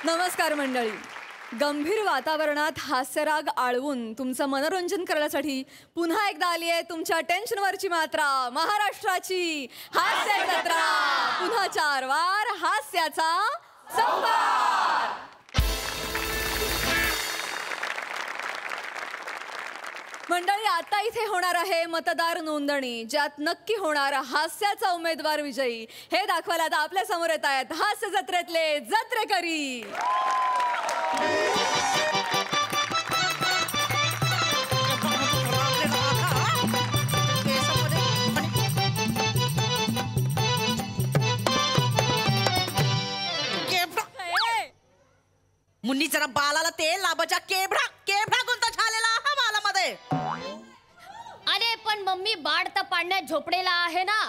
नमस्कार मंडळी. गंभीर वातावरणात हास्यराग आळवून तुमचं मनोरंजन करण्यासाठी पुन्हा एकदा आली आहे तुमच्या टेन्शनवरची मात्रा, महाराष्ट्राची हास्य जत्रा. पुन्हा 4 वार हास्याचा संभार. मंडळी, आता इथे होणार आहे मतदार नोंदणी, ज्यात नक्की होणार हास्याचा उमेदवार विजयी हे दाखवायला आता आपल्या समोर येत आहेत हास्य जत्रेतले जत्रेकरी. मुन्नी जरा बालाला तेल लाबाच्या केभडा केभडा कोणता झालेला आहे बालामध्ये. अरे पण मम्मी बाळ तर पाण्यात झोपडेला आहे ना.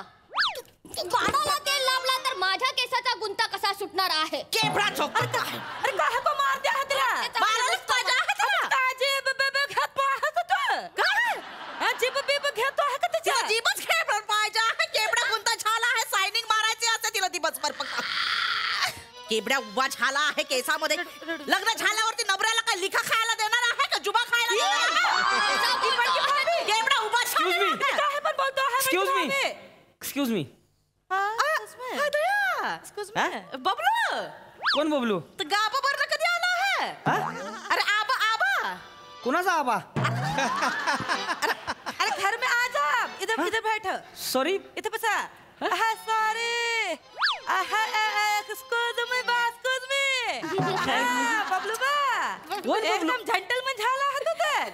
बाळाला तेल लावला तर माझ्या केसाचा गुंता कसा सुटणार आहे. केभडा झोपत आहे. अरे काय को मार द्या तिला. बालालाच पाहिजे आहे तिला. ताजे बबे घेतो आहे का तू. काय अजीब बबे घेतो आहे का तिच्या. अजीबच केभडा पाहिजे आहे. केभडा कोणता झाला आहे. सायनिंग मारायची असते तिला दिवसभर फक्त. केबड्या उभा झाला आहे केसामध्ये. लग्न झाल्यावरती नवऱ्याला काय लिखा खायला देणार आहे का जुबा खायला देणार आहे. केबडा उभा एक्सक्यूज मी. बबलू. कोण बबलू. तर गाबा बरं कधी आला आहे. अरे आबा आबा. कुणाचा आबा. अरे घर में आ जा. इधर इधर बैठ. सॉरी. इधर बसा. सॉरी. बबलू बा एकदम जेंटलमन झाला है तू तर.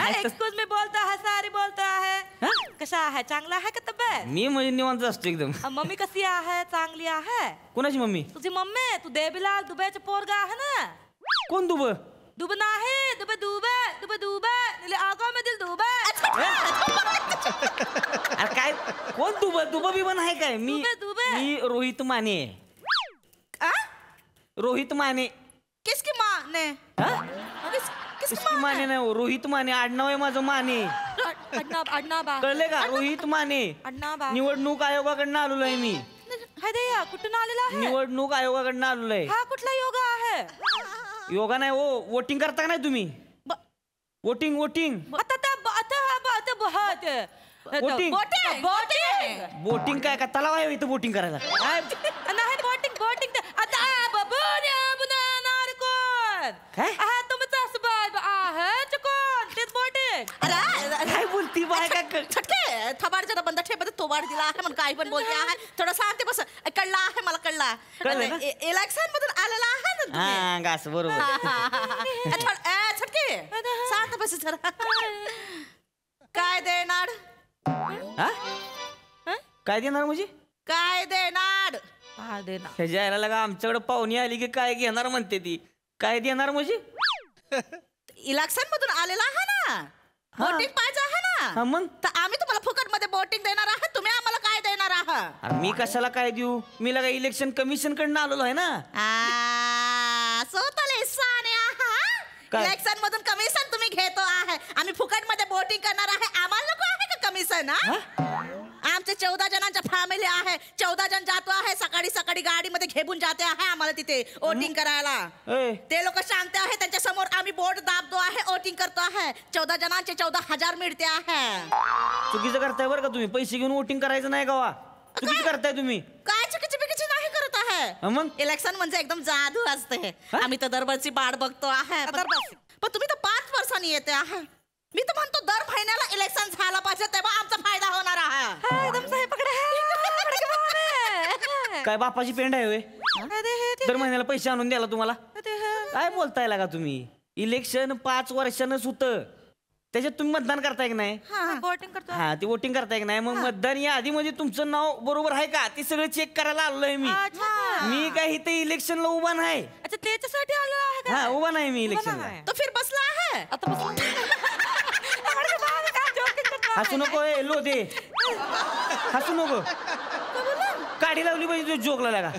एक्सक्यूज मी बोलता है सारी बोलता है. कसा आहे चांगला आहे का तब्येत. मी म्हणजे निवांत असतो एकदम. मम्मी कशी आहे चांगली आहे. कोणाची मम्मी. तुझी मम्मी. तू देवीलाल दुबेचा पोरगा आहे ना. कोण दुब. दुब नाही दुबे दुबे दुबे दुबे निले आगा में दिल दुबे. अरे काय कोण दुब दुब बी पण आहे काय. मी रोहित माने. रोहित माने. किसकी माने. किसकी माने नाही रोहित माने आडनाव आहे माझं माने. कळले का रोहित माने. निवडणूक आयोगाकडनं आलेलो आहे मी. कुठून आलेला आहे. निवडणूक आयोगाकडनं आलेलो आहे. हा कुठला योगा आहे. योगा नाही हो. वोटिंग करता का नाही तुम्ही. वोटिंग वोटिंग बोटिंग काय का तलाव आहे इथं बोटिंग करायला. नाही बोटिंग बोटिंग आता काय तुमचा स्वभाव आहे कोण तेच बोटिंग. काय बोलती बाय का छटके थबाडच्या बंद ठेपत तोबाड दिला आहे म्हणून काही पण बोलते आहे. थोडं सांगते बस कळला आहे मला कळला. इलेक्शन मधून आलेला आहे ना. हा गास बरोबर. छटके सांग बस जरा काय देणार. काय देणार म्हणजे काय देणार. ह्याच्या यायला लागा आमच्याकडे पाहुणी आली की काय घेणार म्हणते ती. काय देणार म्हणजे इलेक्शन मधून आलेला आहे ना. बोटिंग पाहिजे आहे ना. मग तर आम्ही तुम्हाला फुकट मध्ये बोटिंग देणार आहात. तुम्ही आम्हाला काय देणार आहात. अरे मी कशाला काय देऊ. मी लगा इलेक्शन कमिशन कडनं आलेलो आहे ना. इलेक्शन मधून कमिशन तुम्ही घेतो आहे. आम्ही फुकट मध्ये बोटिंग करणार आहे. आम्हाला नको आहे का कमिशन. आमचे 14 जणांच्या फॅमिली आहे. 14 जण जातो आहे सकाळी सकाळी गाडीमध्ये घेऊन जाते आहे आम्हाला तिथे वोटिंग करायला. ते लोक शांत आहे त्यांच्या समोर आम्ही बोट दाबतो आहे वोटिंग करतो आहे. 14 जणांचे 14,000 मिळते आहे. चुकीचं करताय बरं का तुम्ही. पैसे घेऊन वोटिंग करायचं नाही गावा. चुकीचं करताय तुम्ही. काय चुकीची बिकीची नाही करत आहे. मग इलेक्शन म्हणजे एकदम जादू असते. आम्ही तर दरबारची बाड बघतो आहे. पण तुम्ही तर 5 वर्षांनी येते आहे. मी तर म्हणतो दर महिन्याला इलेक्शन झाला पाहिजे तेव्हा आमचा फायदा होणार आहे. एकदम सही पकडे. काय बापाची पेंड आहे होय. दर महिन्याला पैसे आणून द्याला तुम्हाला. काय बोलताय लागा तुम्ही. इलेक्शन 5 वर्षानंच होतं. त्याच्यात तुम्ही मतदान करताय की नाही. वोटिंग करतो. हा ते वोटिंग करताय की नाही. मग मतदान या आधी म्हणजे तुमचं नाव बरोबर आहे का ते सगळं चेक करायला आलोय मी. मी काय इथे इलेक्शनला उभा नाही. अच्छा त्याच्यासाठी आलो आहे का. हा उभा नाही मी इलेक्शनला. तो फिर बसला आहे आता हसू नको लो दे. हसू नको. काढी लावली पाहिजे जोकला लागा.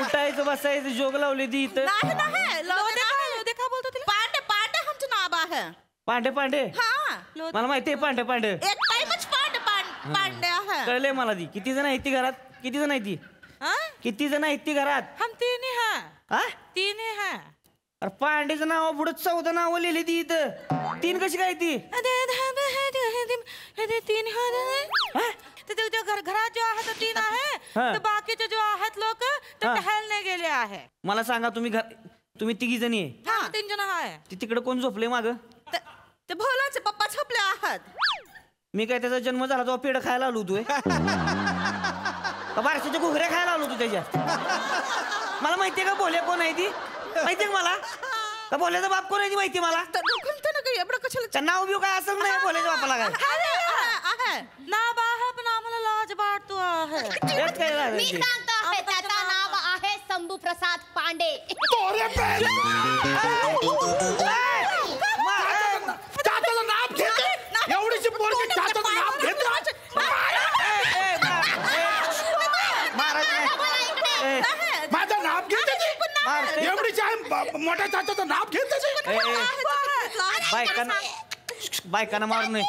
उठायचं बसायचं जोग लावली ती इथं. पांडे पांडे आमचं नाव आहे. पांडे पांडे. मला माहिती आहे पांडे पांडे. एक टाइमच पांडे पांडे आहे. कळलंय मला ती. किती जण आहे ती घरात. किती जण आहे ती. किती जण आहेत ती घरात? हम तीन ही हैं. हा? तीन ही हैं. अरे पांडेचं नाव पुढे 14 नावं लिहिली ती इथं. 3 कशी काय ती? तीन हा? घरात जो आहे तो तीन आहे. हा. तर बाकीचे जो आहेत लोक ते हा. टहलने गेले आहे. मला सांगा तुम्ही तिघी जणी आहे. हा 3 जण आहे. ती तिकडे कोण झोपले माग? ते भोलाचे पप्पा झोपले आहेत. मी काय त्याचा जन्म झाला तेव्हा पेढ खायला आलो तू बारशाच्या घुगऱ्या खायला आलो तू त्याच्या? मला माहितीये का भोले कोण आहे ती? माहितीये का मला? का भोल्याचा बाप कोण आहे ती माहिती मला? एवढं कशाला नाव बिव काय असं नाही भोल्याच्या बापाला काय? नाव आहे पण आम्हाला लाज वाटतो आहे. तेच काय झालं मी ते? सांगतो आहे त्याचं नाव आहे शंभू प्रसाद पांडे. चाचाचं नाव घेते एवढीशी पोरगी चाचाचं नाव घेते. माझं नाव घेते ती. एवढीची आहे मोठ्या चाचाचं नाव घेते ती. बायकांना मारू नये.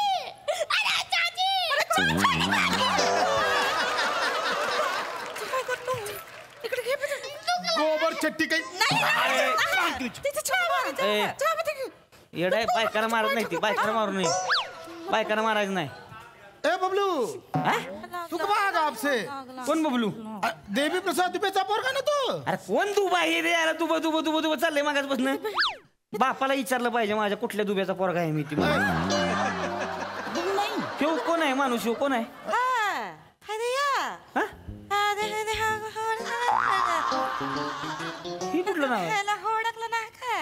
गोबर चट्टी काही येडाय बायकांना मारत नाही ती. बायकांना मारू नये. बायकांना मारायचं नाही. ए बबलू हा? तू का मागा आपसे कोण बबलू? देवी प्रसाद दुबेचा पोरगा ना तू. अरे कोण दुबा हे रे? यार दुबा चाललंय मागासपासून. बापाला विचारलं पाहिजे माझ्या कुठल्या दुब्याचा पोरगा आहे मी ती. शिव कोण आहे? माणूस शिव कोण आहे? हा? ही कुठलं नाव आहे? ओळखलं नाही का?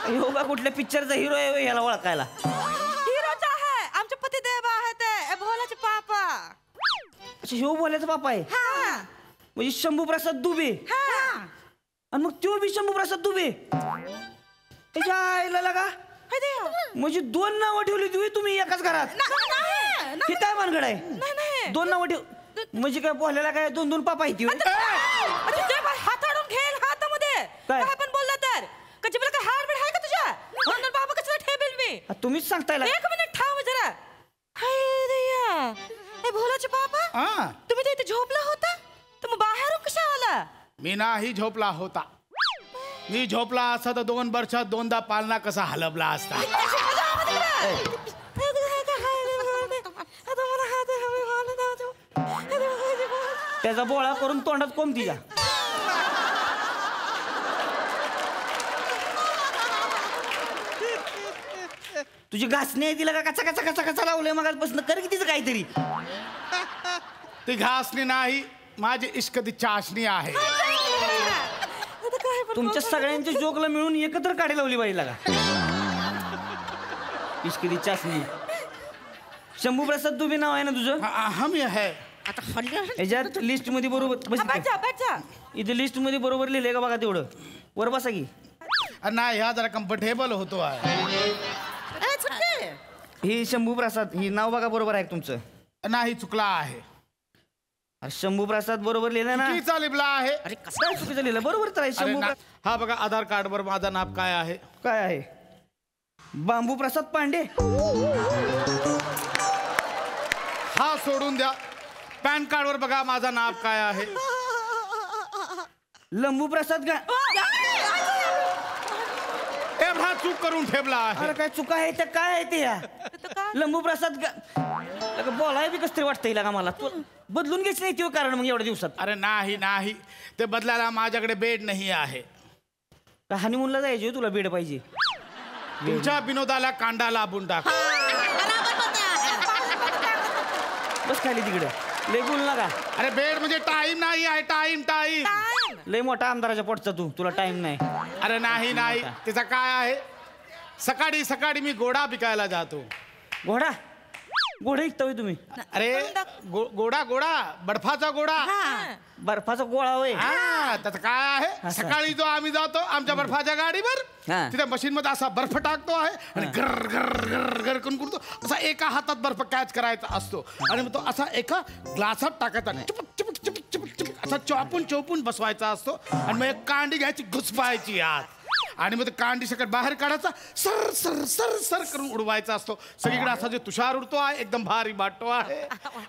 ह्यो का कुठल्या पिक्चरचा हिरो आहे ह्याला ओळखायला? हिरोच आहे. आमचे पतिदेव आहेत ते भोलाचे पापा. अच्छा ह्यो बोलायचा बापा आहे हा. म्हणजे शंभू प्रसाद दुबे. हा. आणि मग त्यो बी शंभू प्रसाद दुबे. त्याच्या आईला लागा म्हणजे 2 नावं ठेवली तुम्ही एकाच घरात. हे काय भानगड आहे? 2 नावं ठेव म्हणजे काय बोलायला काय 2 पापा आहेत? हाताळून घेईल हातामध्ये काय? काय पण बोलला तर कचबला काय हाड बीड आहे का तुझ्या? म्हणून बाबा कसला ठेबेल मी. तुम्हीच सांगताय लागा. 1 मिनिट थांब जरा. हाय दया हे भोलाचे पापा हा तुम्ही तर इथे झोपला होता तर मग बाहेरून कशा आला? मी नाही झोपला होता. मी झोपला असता तर 2 वर्षात 2दा पालना कसा हलवला असता. त्याचा बोळा करून तोंडात कोंब तिच्या. तुझी घासणी आहे तिला का कचा कचा कचा कचा लावलंय मगासपासून? कर की तिचं काहीतरी. ती घासणी नाही माझी इश्कती चाशणी आहे. तुमच्या सगळ्यांच्या जोकला मिळून एकत्र काढी लावली पाहिजे लागा. इश्किरी चाचणी. शंभू प्रसाद दुबे नाव आहे ना तुझं? हम है. याच्यात लिस्ट मध्ये बरोबर बस इथे. बैठ जा बैठ जा. इथे लिस्ट मध्ये बरोबर लिहिलंय का बघा तेवढं. वर बसा की. नाही ह्या जरा कम्फर्टेबल होतो आहे. ही शंभू प्रसाद ही नाव बघा बरोबर आहे का तुमचं? नाही चुकला आहे. अरे शंभू प्रसाद बरोबर लिहिलं ना? चुकीचा लिहिला आहे. अरे कसं काय चुकीचं लिहिलं? बरोबर तर आहे अरे शंभू ना- हा बघा आधार कार्ड वर माझं नाव काय आहे? काय आहे? बांबू प्रसाद पांडे. हा सोडून द्या. पॅन कार्ड वर बघा माझं नाव काय आहे? लंबू प्रसाद गा. एवढा चूक करून ठेवला आहे. अरे काय चुका आहे त्या काय आहे ते या? लंबू प्रसाद बोलाय बी कसं तरी वाटतंय का मला. तू बदलून घ्यायचं नाही ते कारण मग एवढ्या दिवसात. अरे नाही नाही ते बदलायला माझ्याकडे बेड नाही आहे. हनीमूनला जायचे तुला बेड पाहिजे. तुमच्या विनोदाला कांदा लाभून टाक. बस खाली तिकडे. लय बोल नका. अरे बेड म्हणजे टाइम नाही आहे. Time time. लय मोठा आमदाराच्या पोटचा तुला टाइम नाही. अरे नाही नाही त्याचा काय आहे? सकाळी सकाळी मी घोडा विकायला जातो. घोडा घोडा विकता होय तुम्ही? अरे घोडा घोडा बर्फाचा घोडा. बर्फाचा गोळा होय. हा त्याचं काय आहे? असं. सकाळी जो आम्ही जातो आमच्या बर्फाच्या गाडीवर हा. तिथे मशीन मध्ये असा बर्फ टाकतो आहे आणि गर गर गर गर करून करतो. असा एका हातात बर्फ कॅच करायचा असतो आणि मग तो असा एका ग्लासात टाकायचा. चिपक चिपक चिपक चिपक चिपक असा चोपून चोपून बसवायचा असतो आणि मग एक कांडी घ्यायची घुसपायची आत आणि मग ते कांडी सकट बाहेर काढायचा, सर सर सर सर करून उडवायचा असतो सगळीकडे. असा जे तुषार उडतो आहे एकदम भारी वाटतो आहे.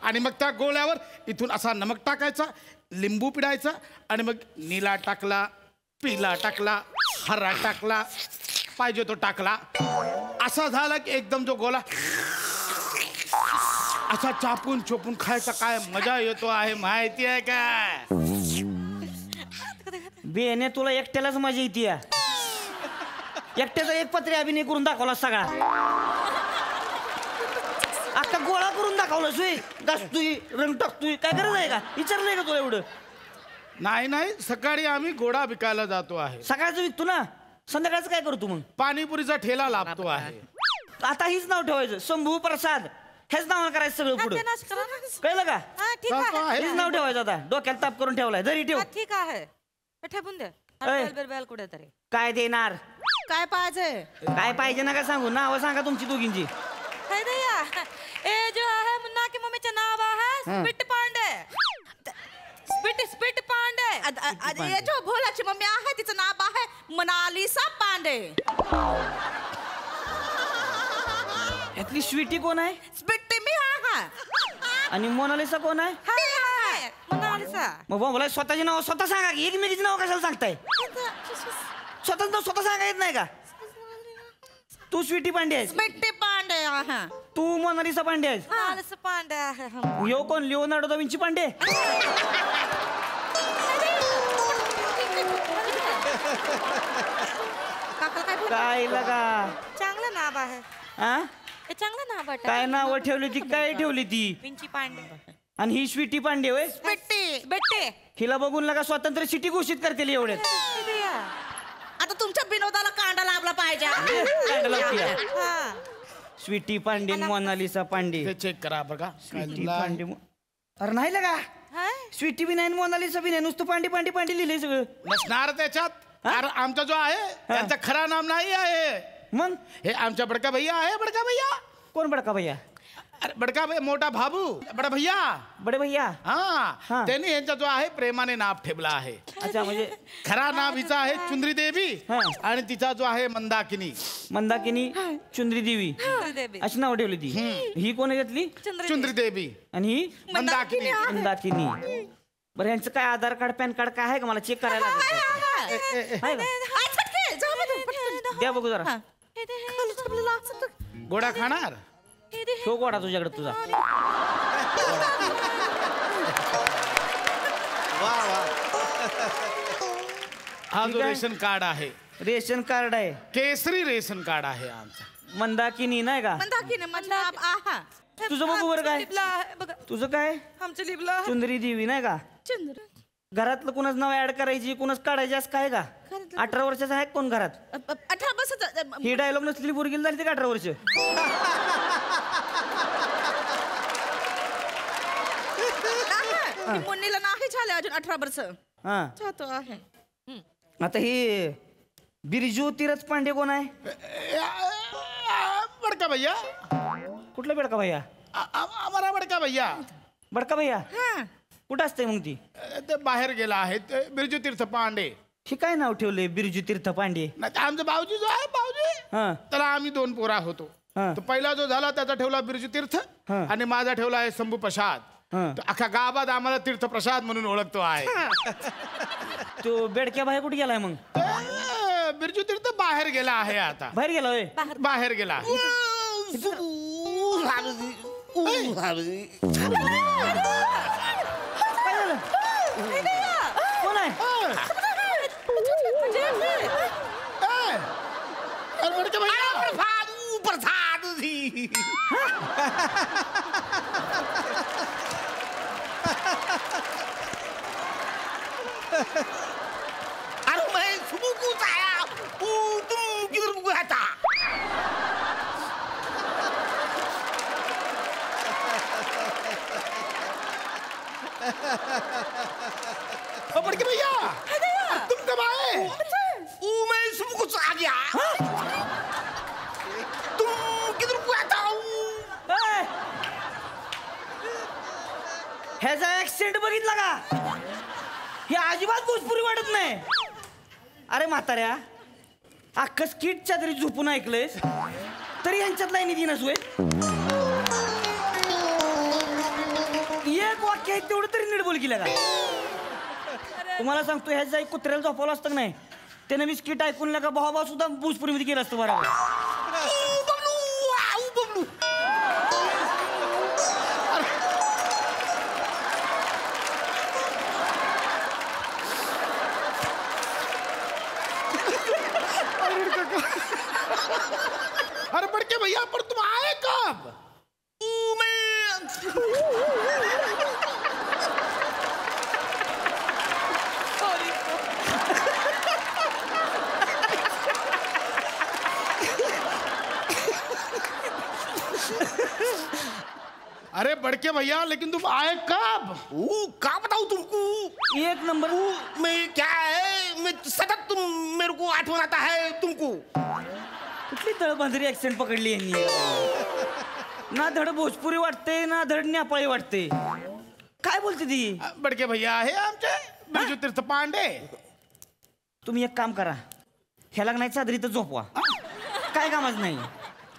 आणि मग त्या गोळ्यावर इथून असा नमक टाकायचा, लिंबू पिडायचा आणि मग निळा टाकला, पिला टाकला, हरा टाकला, पाहिजे तो टाकला. असा झाला की एकदम जो गोळा असा चापून चोपून खायचा. काय मजा येतो आहे माहिती आहे काय? बेने तुला एकट्यालाच मजा येते. एकट्याचा एक पत्रे अभिनय करून दाखवला सगळा. अख्खा गोळा करून दाखवला. सोय घासतोय, रंग टाकतोय. काय गरज आहे का? विचारलंय का तुला एवढं? नाही नाही, सकाळी आम्ही गोडा विकायला जातो आहे. सकाळचं विकतो ना, संध्याकाळचं काय करतो मग? पाणीपुरीचा ठेला लाभतो आहे. आता हीच नाव ठेवायचं, शंभू प्रसाद. हेच नाव करायचं सगळं पुढे. कळलं का? ठीक आहे. हेच नाव ठेवायचं. आता डोक्याला ताप करून ठेवलाय. जरी ठेव. ठीक आहे, ठेवून दे. बेल कुठेतरी. काय देणार? काय पाहिजे? काय पाहिजे ना, काय सांगू? नाव सांगा तुमची दोघींची. हे दया, ए जो आहे मुन्ना की मम्मीचे नाव आहे स्पिट पांडे. स्पिट पांडे. ये जो भोलाची मम्मी आहे तिचं नाव आहे मोनालिसा पांडे. यातली स्वीटी कोण आहे? स्पिट मी आहे. आणि मोनालिसा कोण आहे? मोनालिसा. मग बोला स्वतःचे नाव स्वतः सांगा की एकमेकीचे नाव कशाला सांगताय? स्वतःच नाव स्वतः सांगा येत नाही का? तू स्वीटी पांडे आहेस. स्पिट पांडे आहे. तू मोनालिसा पांडे आहेस. मोनालिसा पांडे आहे. यो कोण? Leonardo da Vinci Pande. काय लगा? चांगलं नाव आहे. हा? हे चांगलं नाव आहे. काय नाव ठेवली ती? काय ठेवली ती? विंची पांडे. आणि ही स्वीटी पांडे होय? बेटे. हिला बघून लगा स्वातंत्र्य सिटी घोषित करतील एवढे. आता तुमच्या विनोदाला कांदा लाभला पाहिजे. स्वीटी पांडे, मोनालिसा पांडे. ते चेक करा बघा. स्वीटी पांडे. अरे नाही लगा, स्वीटी बी नाही, मोनालिसा बी नाही, नुसतं पांडे पांडे पांडे लिहिलंय सगळं. नसणार त्याच्यात. कारण आमचा जो आहे त्यांचा खरा नाम नाही आहे. मग हे आमचा बडका भैया आहे. बडका भैया. कोण बडका भैया? अरे बडका भैया, मोठा भाबू बडा भैया. बडे भैया. हा, त्यांनी यांचा जो आहे प्रेमाने नाव ठेवला आहे. अच्छा, म्हणजे खरा नाव हिचा आहे चुंद्री देवी हा. आणि तिचा जो आहे मंदाकिनी. मंदाकिनी चुंद्री देवी अशी नाव ठेवली ती. ही कोण आहे त्यातली? चुंद्री देवी आणि ही मंदाकिनी. मंदाकिनी. बरं, यांचं काय आधार कार्ड पॅन कार्ड काय आहे का? मला चेक करायला लागेल. आहे का? द्या बघू जरा. गोडा खाणार? तो गोडा तुझ्याकडे तुझा. हा जो ठीक आहे. रेशन कार्ड आहे, रेशन कार्ड आहे. केसरी रेशन कार्ड आहे आमचा. मंदाकिनी नाही का? तुझं बघू बरं काय? तुझं काय? आमचं लिबला चुंदरी देवी नाही का? घरातलं कुणाच नाव ऍड करायची, कुणाच काढायची असं काय का? 18 वर्षाचा आहे कोण घरात? 18 वर्षाचं. ही डायलॉग नसलेली पोरगी झाली ते 18 वर्ष. मुन्नीला नाही झाले अजून 18 वर्ष. हा, जातो आहे. आता ही बिरजू तीरथ पांडे कोण आहे? बडका भैया. कुठला बेडका भैया? आम्हाला बडका भैया. बडका भैया कुठं असतंय मग ती? ते बाहेर गेला आहे. ते बिरजू तीर्थ पांडे. हे काय नाव ठेवलंय बिरजू तीर्थ पांडे? नाही तर आमचा भाऊजी जो आहे भाऊजी, हा त्याला आम्ही 2 पोरा होतो. हा. तो पहिला जो झाला त्याचा ठेवला बिरजू तीर्थ हा. आणि माझा ठेवला आहे शंभू प्रसाद. हा. तो अख्खा गावात आम्हाला तीर्थ प्रसाद म्हणून ओळखतो आहे. तो बेडक्या बाहेर कुठे गेलाय मग? बिरजू तीर्थ बाहेर गेला आहे आता. बाहेर गेला होय? बाहेर गेला. काय झालं? कोण आहे? अरे बडका भैया. अरे मैं सुबह को आया तुम किधर गया था? बडके भैया, तुम कब आए? मैं सुबह को आ गया. तुम किधर गया था? ए! ह्याचा ऍक्सिडेंट बघितला का? हे अजिबात भोजपुरी वाटत नाही. अरे म्हाताऱ्या, अख्खं स्किटच्या तरी झोपून ऐकलंयस तरी यांच्यात लाईनी दिनस होय. एक वाक्य आहे तेवढं तरी नीट बोल केलं का. तुम्हाला सांगतो ह्याच जाई कुत्र्याला झोपवलं असतं का नाही त्याने मी स्किट ऐकून का भावा सुद्धा भोजपुरीमध्ये केलं असतं बरोबर. अरे बड़के भैया पर तुम आए कब. अरे बड़के भैया लेकिन तुम आए कब. का बताऊं तुमको. एक नंबर. मैं क्या है मैं सतत तुम मेरे को आठवण आता है तुमको. कुठली तळबांधरी ऍक्सेंट पकडली यांनी. ना धड भोजपुरी वाटते ना धड नेपाळी वाटते. काय बोलते ती. बड़के भैया हे आमचे बिरजू तीर्थ पांडे. तुम्ही एक काम करा ह्याला नाही चादरी तर झोपवा. काय कामच नाही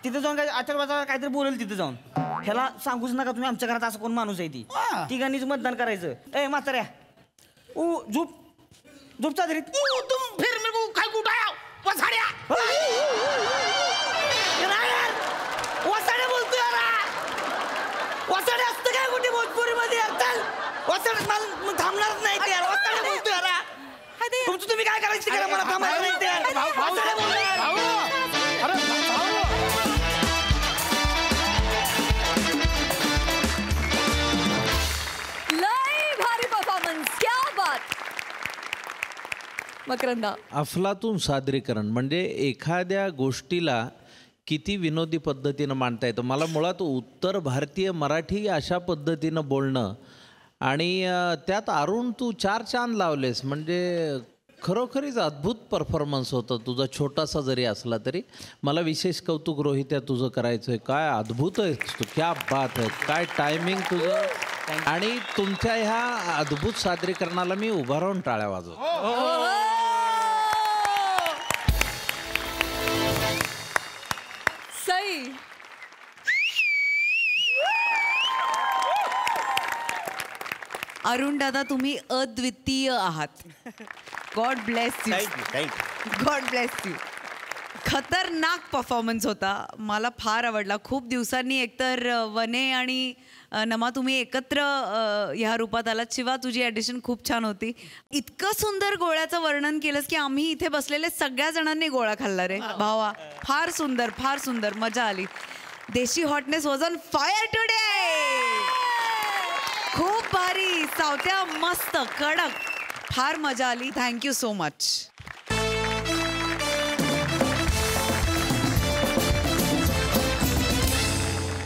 तिथे जाऊन काय आचारवाचा काहीतरी बोलेल तिथे जाऊन. ह्याला सांगूच नका तुम्ही आमच्या घरात असं कोण माणूस आहे ती. तिघांनीच मतदान करायचं. ए म्हाताऱ्या झोप झोप चादरीत. तुम फिर मेरे को काय कुटाया वसाड्या. वसाड्या बोलतोय वसाड्या असतं काय कुठे भोजपुरी मध्ये वसाड्या मला थांबणारच नाही ते. वसाड्या बोलतोय तुमचं तुम्ही काय करायचं करा मला थांबायला नाही ते. लय भारी परफॉर्मन्स. क्या बात. मकरंदा. अफलातून सादरीकरण म्हणजे एखाद्या गोष्टीला किती विनोदी पद्धतीनं मांडता येतं. मला मुळात उत्तर भारतीय मराठी अशा पद्धतीनं बोलणं आणि त्यात अरुण तू 4 चांद लावलेस म्हणजे खरोखरीच अद्भुत परफॉर्मन्स होतं तुझा छोटासा जरी असला तरी. मला विशेष कौतुक रोहित्या तुझं करायचं आहे. काय अद्भुत आहे तू. क्या बात आहे. काय टायमिंग तुझं. आणि तुमच्या ह्या अद्भुत सादरीकरणाला मी उभा राहून टाळ्या वाजवतो. सई. अरुण दादा तुम्ही अद्वितीय आहात. God bless you. Thank you. God bless you. खतरनाक परफॉर्मन्स होता. मला फार आवडला. खूप दिवसांनी एकतर वने आणि नमा तुम्ही एकत्र ह्या रूपात आलात. शिवा तुझी ॲडिशन खूप छान होती. इतकं सुंदर गोळ्याचं वर्णन केलंस की आम्ही इथे बसलेले सगळ्या जणांनी गोळा खाल्ला रे भावा. फार सुंदर फार सुंदर मजा आली. देशी hotness was on fire today. खूप भारी. सावत्या मस्त कडक. फार मजा आली. Thank you so much.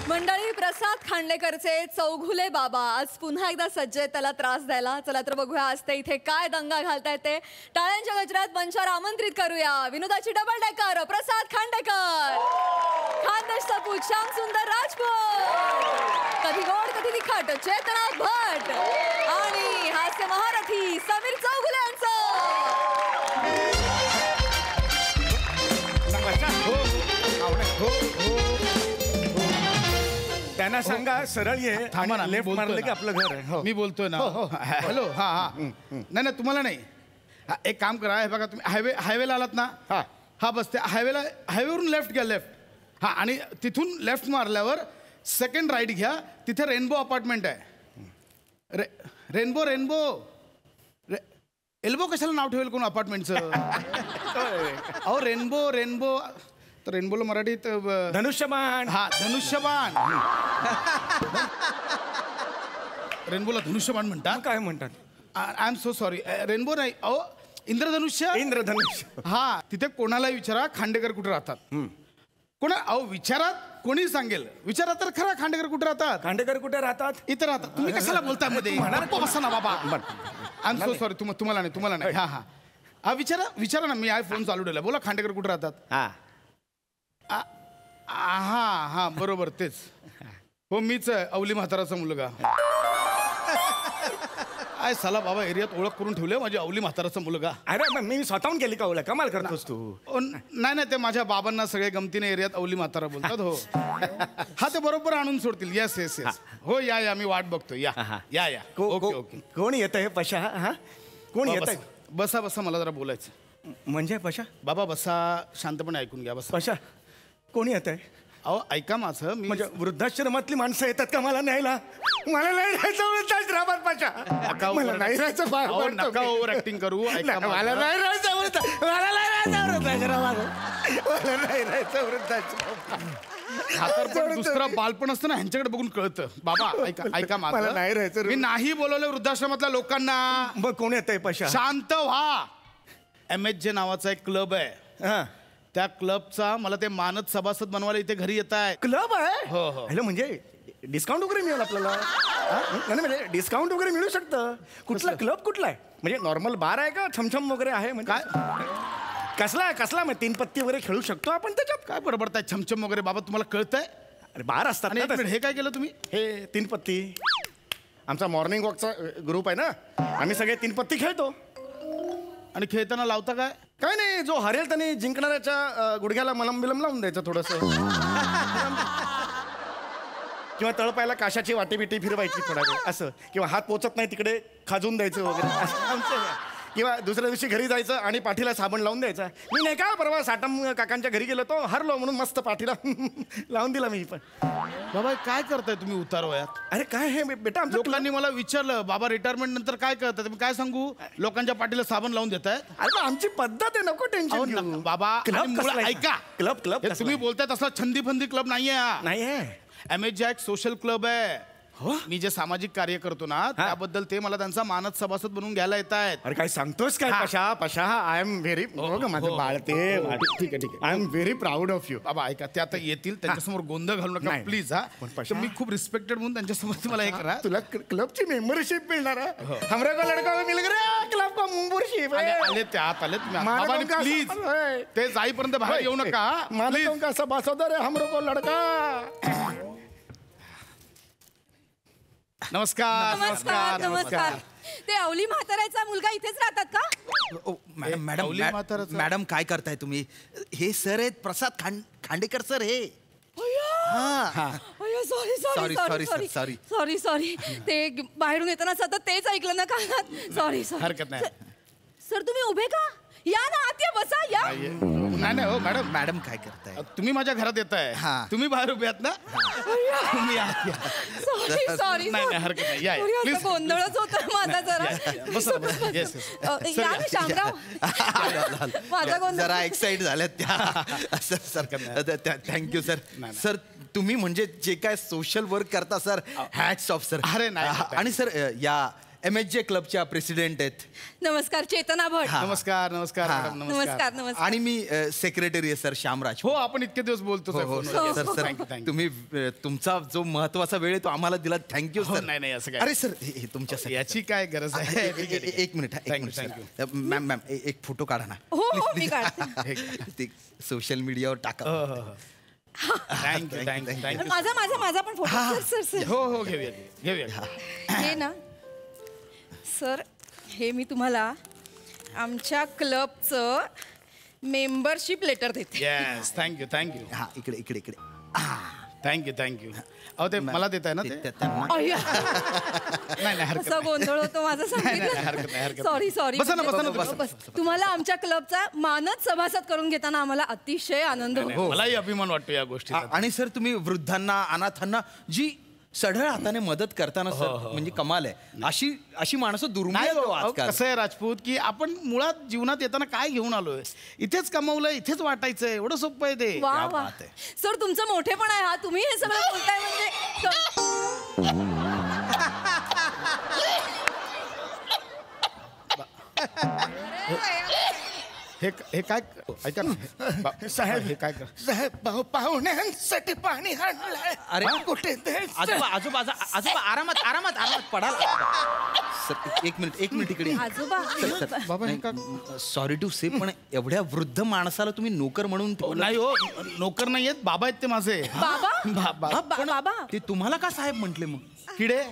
मंडळी प्रसाद खांडेकरचे चौघुले बाबा आज पुन्हा एकदा सज्ज आहेत त्याला त्रास द्यायला. चला तर बघूया आज ते इथे काय दंगा घालतायत ते. टाळ्यांच्या गजरात मंचावर आमंत्रित करूया विनोदाची डबल डेकर प्रसाद खांडेकर. खानदेश सपूत श्याम सुंदर राजपूत. कधी गोड कधी तिखट चेतना भट आणि हास्य महारथी समीर चौघुले यांचं. त्यांना सांगा सरळ ये. थांबा ना, लेफ्ट बोलतोय मारले की ना. आपलं घर आहे. हो. मी बोलतोय ना. हॅलो. हा हा नाही नाही तुम्हाला नाही. एक काम करा हे बघा तुम्ही हायवेला आलात ना. हा बस ते हायवेवरून लेफ्ट घ्या. लेफ्ट. हा आणि तिथून लेफ्ट मारल्यावर सेकंड राईट घ्या. तिथे रेनबो अपार्टमेंट आहे. रेनबो एल्बो कशाला नाव ठेवेल कोण अपार्टमेंटचं. अहो रेनबो तर रेनबोला मराठीत धनुष्यबाण. हा धनुष्यबाण. रेनबोला धनुष्यबाण म्हणतात. काय म्हणतात. I am so sorry. Rainbow नाही अहो इंद्रधनुष्य. इंद्रधनुष्य. हा तिथे कोणालाही विचारा खांडेकर कुठे राहतात. अहो विचारात कोणी सांगेल. विचारा तर खरा खांडेकर कुठे राहतात. खांडेकर कुठे राहतात. इथं राहतात. तुम्ही कशाला बोलताय मध्ये. बसा ना बाबा. I am so sorry. तुम्हाला नाही. हा हा हा विचारा ना. मी आहे फोन चालू ठेवला. बोला खांडेकर कुठे राहतात. हा बरोबर तेच. हो मीच आहे अवली म्हाताराचा मुलगा. काय साला बाबा एरियात ओळख करून ठेवली माझी अवली म्हाताराचा मुलगा. अरे मग मी स्वतःहून केली का ओळख? कमाल करतोस तू. नाही नाही, ते माझ्या बाबांना सगळे गमतीने एरियात अवली म्हातारा बोलतात. हो हा, ते बरोबर आणून सोडतील. Yes yes yes. हो या मी वाट बघतो. या या या. Okay okay. कोण येत आहे पशा? हा कोण येत आहे? बसा बसा, मला जरा बोलायचं. म्हणजे पशा? बाबा बसा, शांतपणे ऐकून घ्या. बसा. पशा कोण येत आहे? अहो ऐका माझं. मी म्हणजे वृद्धाश्रमातली माणसं येतात का मला न्यायला? मला नाही राहायचं वृद्धाश्रमात पशा. मला नाही राहायचं. नका ओव्हर ऍक्टिंग करू. ऐका मला नाही राहायचं मला नाही राहायचं वृद्धाश्रमात. मला नाही राहायचं वृद्धाश्रमात. हा तर पण दुसरं बालपण असतं ना, ह्यांच्याकडे बघून कळतं. बाबा ऐका मला माझं. नाही राहायचं. मी नाही बोलवलं वृद्धाश्रमातल्या लोकांना. मग कोण येत आहे पशा? शांत व्हा. MHJ नावाचा एक क्लब आहे. हा त्या क्लबचा मला ते मानद सभासद बनवायला इथे घरी येत आहे. क्लब आहे? हो, हो. हॅलो, म्हणजे डिस्काउंट वगैरे मिळेल आपल्याला? हा? नाही म्हणजे डिस्काउंट वगैरे मिळू शकतं. कुठला क्लब कुठला आहे? म्हणजे नॉर्मल बार आहे का छमछम वगैरे आहे? म्हणजे काय कसला मग 3 पत्ती वगैरे खेळू शकतो आपण त्याच्यात? काय बडबडताय छमछम वगैरे? बाबा तुम्हाला कळतंय? अरे बार असतात आणि ना एक मिनिट, तसे. हे काय केलं तुम्ही? हे 3 पत्ती आमचा मॉर्निंग वॉकचा ग्रुप आहे ना, आम्ही सगळे 3 पत्ती खेळतो. आणि खेळताना लावता काय? काय नाही, जो हरेल त्याने जिंकणाऱ्याच्या गुडघ्याला मलम बिलम लावून द्यायचं थोडंसं. किंवा तळपायला काशाची वाटी बिटी फिरवायची थोडा वेळ असं. किंवा हात पोचत नाही तिकडे खाजून द्यायचं वगैरे असं आमचं आहे. किंवा दुसऱ्या दिवशी घरी जायचं आणि पाठीला साबण लावून द्यायचा. मी नाही का परवा साटम काकांच्या घरी गेलो तो हरलो म्हणून मस्त पाठीला लावून दिला मी पण. बाबा काय करताय तुम्ही उतार वयात? अरे काय हे बेटा, आमचं लोकांनी मला विचारलं बाबा रिटायरमेंट नंतर काय करताय? मी काय सांगू? लोकांच्या पाठीला साबण लावून देताय. अरे पण आमची पद्धत आहे, नको टेन्शन घेऊ. बाबा क्लब आणि मुळात कसला आहे? ऐका. क्लब हे तुम्ही बोलताय तसला छंदी फंदी क्लब नाहीये हा. नाही आहे. MHJ एक सोशल क्लब आहे. हो? मी जे सामाजिक कार्य करतो ना त्याबद्दल ते मला त्यांचा मानद सभासद बनवून घ्यायला येत आहेत. अरे काय सांगतोस काय? पशा आय एम व्हेरी माझं बाळ ते ठीक आहे I am very proud of you. बाबा ऐका, ते आता येतील, त्यांच्यासमोर गोंधळ घालू नका नाही. प्लीज. हा पण तर मी खूप रिस्पेक्टेड म्हणून त्यांच्यासमोर मला हे करा. तुला क्लबची मेंबरशिप मिळणार आहे. हमरा को लड़का मिल गया क्लब का मेंबरशिप. आले त्यात आले बाबा प्लीज. ते जाईपर्यंत बाहेर येऊ नका मालिकों का सभासद है हमरो को लड़का. नमस्कार नमस्कार नमस्कार. ते अवली म्हाताऱ्याचा मुलगा इथेच राहतात का? मॅडम मॅडम अवली म्हाताराचं. मॅडम काय करताय तुम्ही? हे सर आहेत प्रसाद खांडेकर सर. हे sorry Sorry, sorry sorry, sir, sorry. Sorry sorry. ते बाहेरून येताना सतत तेच ऐकलं ना कानात. Sorry sorry. हरकत नाही. सर तुम्ही उभे का? या ना आत या, बसा या. नाही हो मॅडम, मॅडम काय करताय? तुम्ही माझ्या घरात येताय. हा. तुम्ही बाहेर उभे आहात ना. तुम्ही या. Sorry sorry. नाही, नाही, हरकत नाही. या, या. Sorry, आता Please. गोंधळच होता माझा जरा. बसा बसा. येस या ना शामराव. माझा गोंधळ. जरा एक्साइट झाल्यात त्या सर. Thank you sir. सर तुम्ही म्हणजे जे काय सोशल वर्क करता सर, हॅट्स ऑफ सर. अरे नाही. आणि सर या MHJ क्लबच्या प्रेसिडेंट आहेत. नमस्कार चेतना भट. नमस्कार नमस्कार मॅडम, नमस्कार नमस्कार. आणि मी सेक्रेटरी आहे सर, श्यामराज. हो आपण इतके दिवस बोलतो हो हो साहेब. Sir sir Thank you, thank you. तुम्ही तुमचा जो महत्वाचा वेळ आहे तो आम्हाला दिला. थँक्यू हो, सर. नाही, नाही, असं काय. अरे सर हे तुमच्यासाठी याची काय गरज आहे? एक minute Thank you, thank sir. Ma'am एक फोटो काढा ना. हो हो मी काढते. ते सोशल मीडियावर टाका. Thank you thank you. माझा पण फोटो. Sir sir sir. हो हो घेऊया. हे ना सर, हे मी तुम्हाला आमच्या क्लबचं मेंबरशिप लेटर देते. येस थँक्यू थँक्यू हा इकडे इकडे इकडे. थँक्यू. अहो ते मला देत आहे ना ते. त्यांना अय्या. नाही नाही हरकत असा गोंधळ होतो माझा. नाही, हरकत नाही, हरकत सॉरी सॉरी. बसा ना, बसा ना, बसा, बस. तुम्हाला आमच्या क्लबचा मानद सभासद करून घेताना आम्हाला अतिशय आनंद नाही. होतो. मलाही अभिमान वाटतो या गोष्टीचा. आणि सर तुम्ही वृद्धांना अनाथांना जी सढळ हाताने मदत करताना सर म्हणजे कमाल आहे. अशी माणसं दुर्मिळ नाही आहेत हो अहो, आजकाल. कसं आहे राजपूत की आपण मुळात जीवनात येताना काय घेऊन आलोय? इथेच कमवलंय, इथेच वाटायचंय. एवढं सोपं आहे ते. वा क्या वा. बात आहे. सर तुमचं मोठेपण आहे हा. तुम्ही हे सगळं बोलताय म्हणजे. हे काय ऐका ना साहेब हे काय कर. साहेब पाहुण्यांसाठी पाणी आणलंय. अरे कुठे ते? आजोबा आजोबा आजोबा आरामात आरामात आरामात पडाल. सर एक मिनिट इकडे. आजोबा. बाबा हे का सॉरी टू से पण एवढ्या वृद्ध माणसाला तुम्ही नोकर म्हणून ठेवलं? नाही हो, नोकर नाही आहेत, बाबा आहेत ते माझे. बाबा. बाबा बाबा. ते तुम्हाला का साहेब म्हटले मग? किडे.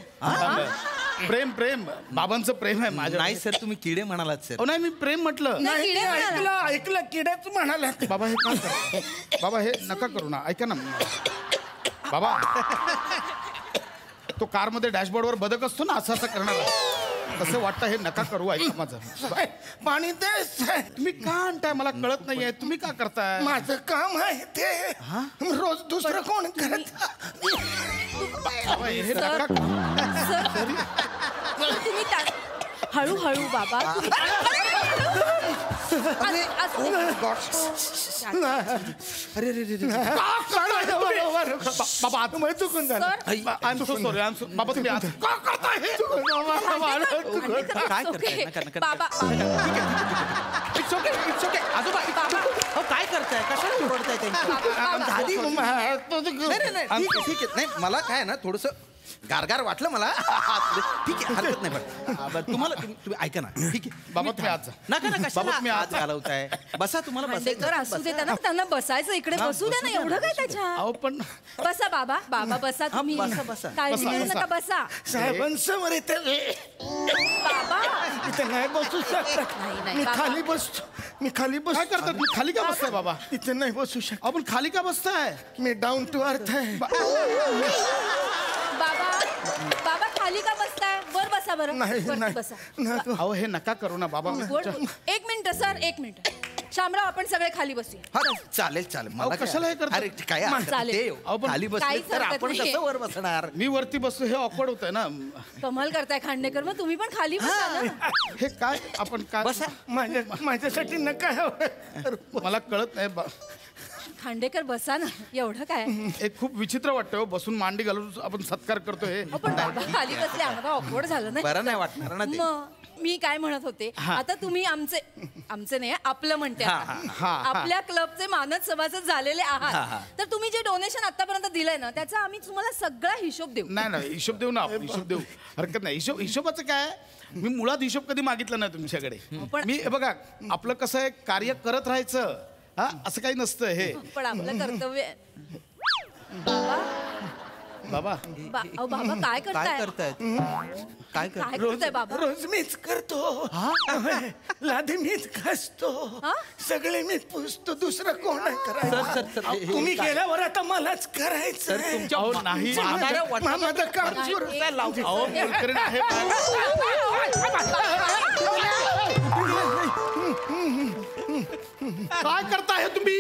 प्रेम प्रेम बाबांचं प्रेम आहे माझ्या. नाही सर तुम्ही किडे म्हणालात सर. नाही मी प्रेम म्हटलं. नाही, किडे म्हणाला. ऐकलं किड्याच म्हणाला. बाबा हे काय करता? बाबा हे नका करू ना. ऐका ना बाबा, तो कारमध्ये डॅशबोर्डवर बदक असतो ना, असं असं करणार तसं वाटतं. हे नका करू. ऐका माझं. पाणी दे. तुम्ही का आणताय मला कळत नाहीये. तुम्ही का करताय? माझं काम आहे ते. रोज दुसरं कोण करत. बाबा, हे नका करू. तुम्ही हळूहळू बाबा तुम्ही- अरे रे रे रे. बाबा आता चुकून झालं. I am so sorry. बाबा तुम्ही आज का करताय हे? काय करताय? नका नका. बाबा It's okay, it's okay. आजोबा अहो, काय करताय? कशाला ओरडताय त्यांची? झाली नाही नाही नाही, ठीक आहे ठीक आहे. नाही मला काय आहे ना थोडंसं गारगार वाटलं मला. ठीक आहे हरकत नाही. बरं तुम्हाला तुम्ही ऐका ना. ठीक आहे बाबा तुम्ही आज जा. नका नका बाबा, तुम्ही आज आज जा. घालवताय. बसा तुम्हाला खांडेकर बसायचं. असू दे त्यांना बसायचं इकडे बसू द्या ना. एवढं काय त्याच्या अहो पण बसा बाबा बसा तुम्ही बसा, बसा. काळजी बसा, करू बसा. नका बसा साहेबांसमोर इथे बाबा इथे नाही बसू शकत. नाही, मी बाबा. खाली बसतो. मी खाली काय बसतो. करतात? तुम्ही खाली का बसताय बाबा? इथे नाही बसू शकत. आपण खाली का बसताय? मी डाऊन टू अर्थ आहे. बाबा खाली का बसताय? वर बसा बरं. नाही वरती नाही बसा. नको. अहो हे नका करू ना बाबा. एक मिनिट सर, एक मिनिट. शामराव आपण सगळे खाली बसूया. हा चालेल चालेल. मला अहो, कशाला हे करता? अरे काय हरकत चालेल. नाही. अहो, पण खाली बसले काहीच तर हरकत आपण नाहीये. कसं वर बसणार. मी वरती बसतो हे ऑकवर्ड होतंय ना. कमाल करताय खांडेकर. मग तुम्ही पण खाली बसा ना. हे काय आपण काय बसा. माझ्यासाठी नका हवं. मला कळत नाही खांडेकर बसा ना. एवढं काय एक खूप विचित्र वाटतं हो, बसून मांडी घालून आपण सत्कार करतो हे. आपण बाबा खाली बसले आम्हाला ऑकवर्ड झालं नाही. बरं नाही वाटणार ना ते. मग मी काय म्हणत होते, आता तुम्ही आमचे नाही आपलं म्हणते हा, आता. हा. आपल्या क्लबचे मानद सभासद झालेले आहात, तर तुम्ही जे डोनेशन आतापर्यंत दिलंय ना त्याचा आम्ही तुम्हाला सगळा हिशोब देऊ. नाही हिशोब देऊ ना आपण. हिशोब देऊ, हरकत नाही. हिशोबाचं काय, मी मुळात हिशोब कधी मागितला नाही तुमच्याकडे. पण- मी हे बघा आपलं कसं आहे, कार्य करत राहायचं. हा असं काही नसतं हे. पण आपलं कर्तव्य आहे. बाबा अहो बाबा काय काय करताय? करतायत काय करताय? काय करताय बाबा? रोज मीच करतो. लादी मीच घासतो. हा? सगळे मीच पुसतो. दुसरं कोण आहे सर, करायचं? सर, हे- तुम्ही काय- गेल्यावर आता मलाच करायचं. सर तुमच्या अहो, नाही. माझं काम सुरू. अहो मोलकरीण आहे. काय करताय तुम्ही?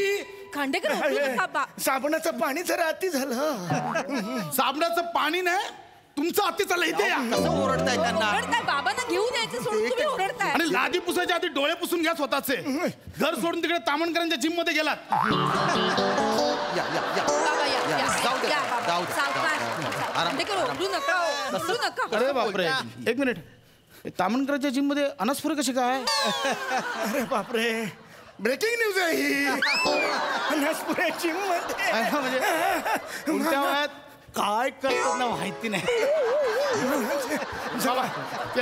खांडेकर हटू नका बा. साबणाचं पाणी जरा अति झालं. साबणाचं पाणी नाही, तुमचं अति चाललं इथे या. कसं ओरडताय त्यांना? ओरडताय बाबांना घेऊन यायचं सोडून तुम्ही ओरडताय. आणि लादी पुसायच्या आधी डोळे पुसून घ्या स्वतःचे. घर सोडून तिकडे तामणकरांच्या जिम मध्ये गेलात. या या या बाबा या जाऊ दे, या बाबा. जाऊ दे, सावकाश. जाऊ दे. आराम, खांडेकर ओरडू नका. ओरडू नका. अरे बापरे, एक मिनिट. तामणकरांच्या जिम मध्ये अनासपुरे कसे काय? अरे बापरे, ब्रेकिंग न्यूज आहे ही. नागपुराची मध्ये म्हणजे कोणत्या वयात काय करतात ना माहिती नाही.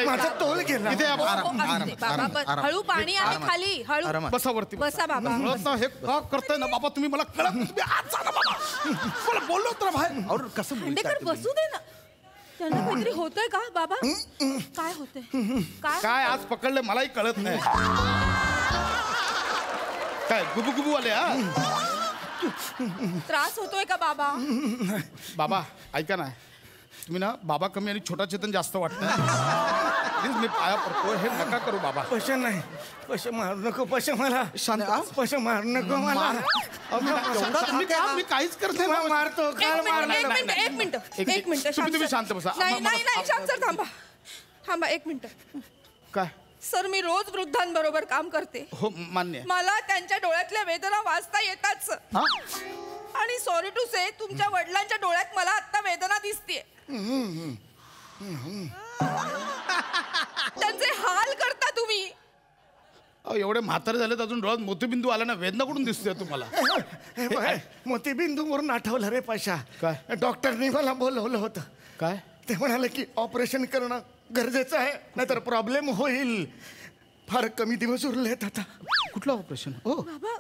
माझा तोल गेला. इथे या. हो, आराम, असू आराम, दे. बाबा आराम, बस. आराम. हळू पाणी आहे आरामात. खाली. हळू आरामात. बसा वरती. बसा बाबा. कळत ना हे का करताय ना बाबा तुम्ही. मला कळत नाही. तुम्ही आज जा ना बाबा. मला बोललो होतं ना बाहेर. और कसं बोलताय खांडेकर तुम्ही? बसू दे ना. त्यांना काहीतरी होतंय का बाबा? काय होतंय? काय आज पकडलं मलाही कळत नाही. काय गुबू गुबू आले हा? त्रास होतोय का बाबा? बाबा ऐका ना, तुम्ही ना बाबा कमी आणि छोटा चेतन जास्त वाटतं. प्लीज मी पाया पडतो, हे नका करू बाबा. पैसे नाही. पैसे मारू नको. पैसे मला शांत. पैसे मारू नको मला. मी काहीच करत नाही बाबा. मारतो काल मारणार. एक मिनिट तुम्ही शांत बसा. नाही शांत सर थांबा एक मिनिट. काय? सर मी रोज वृद्धांबरोबर काम करते. हो मान्य आहे. मला त्यांच्या डोळ्यातल्या वेदना वाचता येतात सर. हा? आणि सॉरी टू से तुमच्या वडिलांच्या डोळ्यात मला आता वेदना दिसतेय. त्यांचे हाल करता तुम्ही. अहो, एवढे म्हातारे झालेत अजून डोळ्यात मोतीबिंदू आला ना, वेदना कुठून दिसतोय तुम्हाला? मोतीबिंदू वरून आठवलं रे पाशा. काय? डॉक्टरनी मला बोलवलं होतं. काय? ते म्हणाले की ऑपरेशन करणं गरजेचं आहे, नाहीतर प्रॉब्लेम होईल. फार कमी दिवस उरलेत आता. कुठलं ऑपरेशन? हो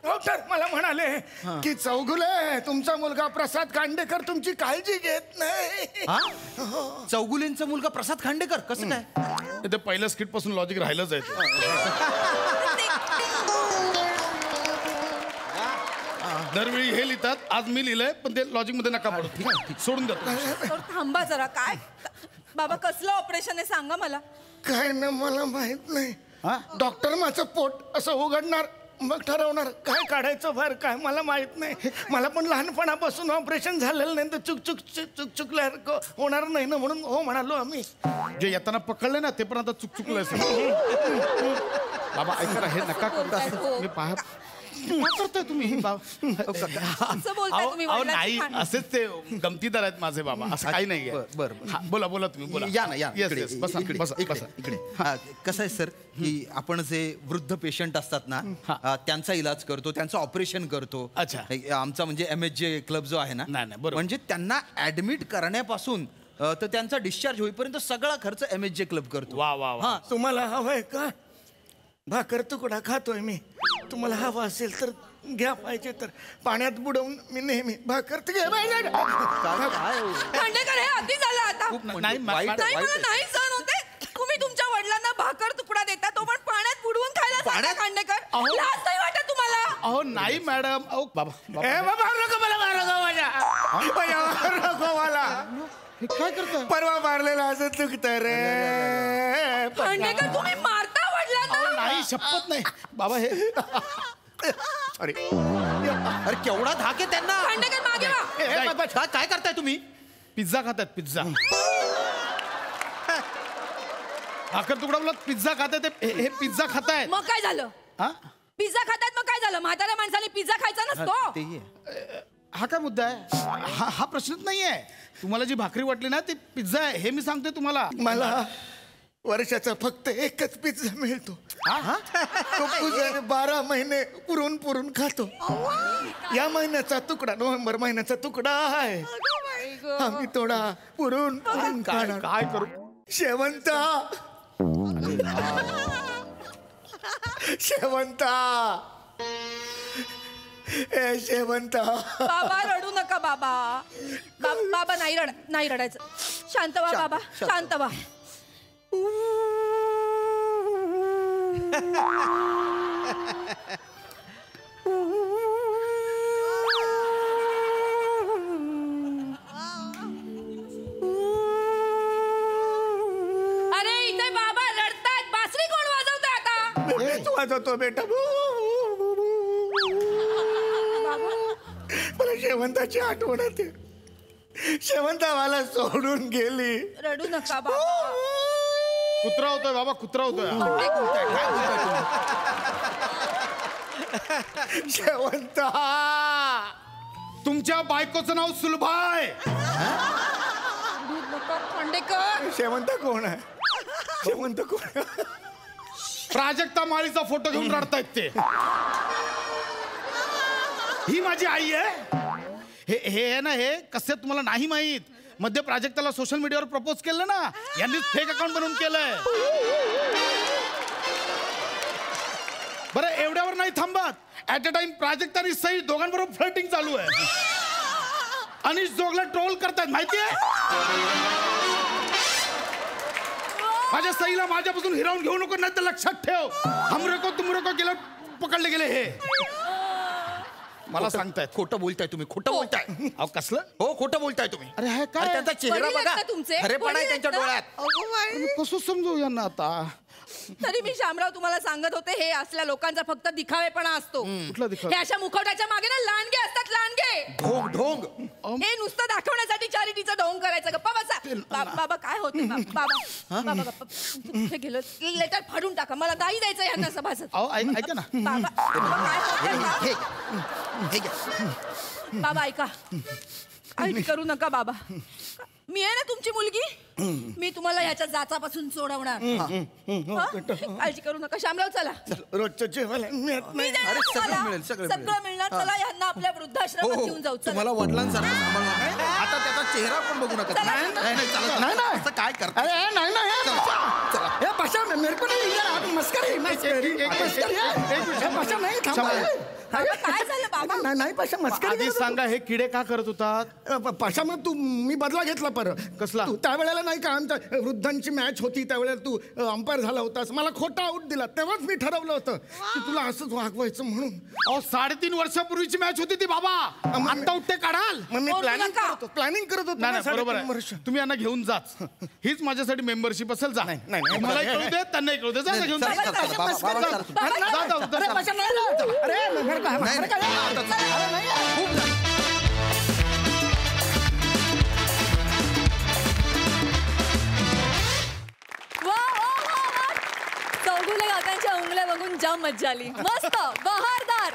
डॉक्टर मला म्हणाले की चौगुले तुमचा मुलगा प्रसाद खांडेकर तुमची काळजी घेत नाही. चौगुलेंचा मुलगा प्रसाद खांडेकर कसं काय? ते पहिल्या स्किट पासून लॉजिक राहिलंच आहे. दरवेळी हे लिहितात, आज मी लिहिलंय, पण ते लॉजिक मध्ये नका पडू. ठीक आहे, सोडून देतो. थांबा जरा. काय बाबा कसलं ऑपरेशन आहे सांगा मला. काय ना मला माहित नाही. डॉक्टर माझं पोट असं उघडणार मग ठरवणार काय काढायचं बाहेर काय मला माहित नाही. मला पण लहानपणापासून ऑपरेशन झालेलं नाही तर चुकल्यासारखं होणार नाही ना म्हणून हो म्हणालो आम्ही. जे येताना पकडले ना ते पण आता चुकलंय. बाबा ऐका, हे नका करता. मी पाहा काय करताय तुम्ही? असं बोलताय तुम्ही नाही, असेच ते गमतीदार आहेत माझे बाबा, असं काही नाही. बरं बोला बोला तुम्ही बोला. या ना या Yes, इकडे, yes, बसा, इकडे, बसा, इकडे, बसा. इकडे. कसं आहे सर की आपण जे वृद्ध पेशंट असतात ना त्यांचा इलाज करतो, त्यांचं ऑपरेशन करतो. अच्छा. आमचा म्हणजे MSJ क्लब जो आहे ना, नाही, बरोबर. म्हणजे त्यांना ऍडमिट करण्यापासून तर त्यांचा डिस्चार्ज होईपर्यंत सगळा खर्च MSJ क्लब करतो. वा वा वा. तुम्हाला हवंय का? भाकर तुकडा खातोय मी. तुम्हाला हवा असेल तर घ्या, पाहिजे तर पाण्यात बुडवून मी नेहमी भाकर खांडेकर हे अति झालं आता. नाही, नाही मला नाही सहन होते. तुम्ही तुमच्या वडिलांना भाकर तुकडा देता तो पण पाण्यात बुडवून खायला सांगता खांडेकर. लाज नाही वाटत तुम्हाला? अहो नाही मॅडम. अहो बाबा हे काय करताय? परवा मारलेला असं चुकतं रे. खांडेकर तुम्ही मारता वडिलांना? नाही, शपथ नाही बाबा. हे अरे अरे केवढा धाक आहे त्यांना. खांडेकर मागे वा. काय करताय तुम्ही? पिझ्झा खातात, पिझ्झा. भाकर तुकडा बोला, पिझ्झा खाताय. हे पिझ्झा खातायत. मग काय झालं? पिझ्झा खातात मग काय झालं? म्हाताऱ्या माणसाने पिझ्झा खायचा नसतो. हा काय मुद्दा आहे? हा प्रश्नच नाहीये. तुम्हाला जी भाकरी वाटली ना ती पिझ्झा आहे, हे मी सांगतोय तुम्हाला. मला वर्षाचा फक्त एकच पिझ्झा मिळतो. तो पूजाने 12 महिने पुरून पुरून खातो. या महिन्याचा तुकडा नोव्हेंबर महिन्याचा तुकडा आहे. आम्ही थोडा पुरून पुरून खाणार. काय करू? शेवंता शेवंता ए शेवंता. बाबा रडू नका बाबा. बाबा नाही रडायचं. शांत व्हा बाबा, शांत व्हा. अरे इथे बाबा रडतायत. बासरी कोण वाजवतोय आता? तू वाजवतो बेटा. मला शेवंताची आठवण येते. शेवंता मला सोडून गेली. रडू नका बाबा. कुत्रा होतोय बाबा, कुत्रा होतोय. शेवंता तुमच्या बायकोचं नाव सुलभाय. खांडेकर शेवंता कोण आहे? शेवंत कोण? प्राजक्ता माळीचा फोटो घेऊन रडतायत ते. ही माझी आई आहे. हे ना हे कसे तुम्हाला नाही माहित. मध्ये प्राजक्ताला सोशल मीडियावर प्रपोज केलं ना, यांनी फेक अकाउंट बनवून केलंय. बरं एवढ्यावर नाही थांबत. ऍट अ टाइम प्राजक्ता आणि सई दोघांबरोबर फ्लर्टिंग चालू आहे. अनिश जोगला ट्रोल करतात माहितीये. माझ्या सईला माझ्यापासून हिरावून घेऊ नको, नाही तर लक्षात ठेव हमरे को तुमरे को गेलं पकडले गेले. हे मला सांगतायत. खोटं बोलताय तुम्ही, खोटं बोलताय. अहो कसलं? हो खोटं बोलताय तुम्ही. अरे हे काय? त्यांचा चेहरा वडील आहेत बघा, का तुमचे? खरेपणा आहे वडील त्यांच्या आहेत का? डोळ्यात. कसं समजू यांना आता? तरी मी शामराव तुम्हाला सांगत होते हे असल्या लोकांचा फक्त दिखावेपणा असतो. कुठला दिखावा? हे अशा मुखवट्याच्या मागे ना लांडगे असतात, लांडगे. ढोंग ढोंग. हे नुसतं दाखवण्यासाठी चॅरिटीचं ढोंग करायचं. गप्पा बसा. बाबा काय होतं बाबा गप्पा. कुठे गेलं? लेटर फाडून टाका. मला नाही द्यायचं यांना सभासद. अहो ऐका ना. बाबा काय होतंय? हे घ्या. बाबा ऐका, काळजी करू नका बाबा. मी आहे ना तुमची मुलगी. मी तुम्हाला ह्याच्या जाचापासून सोडवणार. काळजी करू नका. शामराव चला. रोजचं जेवायला मिळत मी नाही. देणार अरे, सगळं तुम्हाला. मिळेल, सगळं सगळं मिळणार. चला यांना आपल्या हो वृद्धाश्रमात घेऊन जाऊ. चला. तुम्हाला वडिलांसारखं सांभाळणार. आता त्याचा चेहरा पण बघू नका. चला. नाही, चालत नाही. असं काय करता? अरे नाही चला. हे बसा मेरे को नहीं यार आप मस्करी पाशा नाही थांबा काय झालं बाबा? नाही पाशा मस्करी आधी सांगा हे किडे का करत होतात? पाशा मग तू मी बदला घेतला पर कसला? तू त्यावेळेला नाही का आमच्या वृद्धांची मॅच होती त्यावेळेला तू अंपायर झाला होतास मला खोटा आऊट दिला तेव्हाच मी ठरवलं होतं की तुला असंच वागवायचं म्हणून. अहो 3.5 वर्षापूर्वीची मॅच होती ती बाबा. आता उठते काढाल. मग मी प्लॅनिंग करत होतो नाही ना, बरोबर 3.5 वर्ष. आहे. तुम्ही यांना घेऊन जाच. हीच माझ्यासाठी मेंबरशिप असेल. जा. नाही. मलाही कळू दे त्यांनाही कळू दे. जा घेऊन जा. चला, चला, बाबा, बाबा, चला. अरे पाशा नाही ना. अरे मेरे को नाही, नाही. अरे नाही चौगुले काकांच्या उंगल्या बघून जाम मज्जा आली. मस्त बहारदार.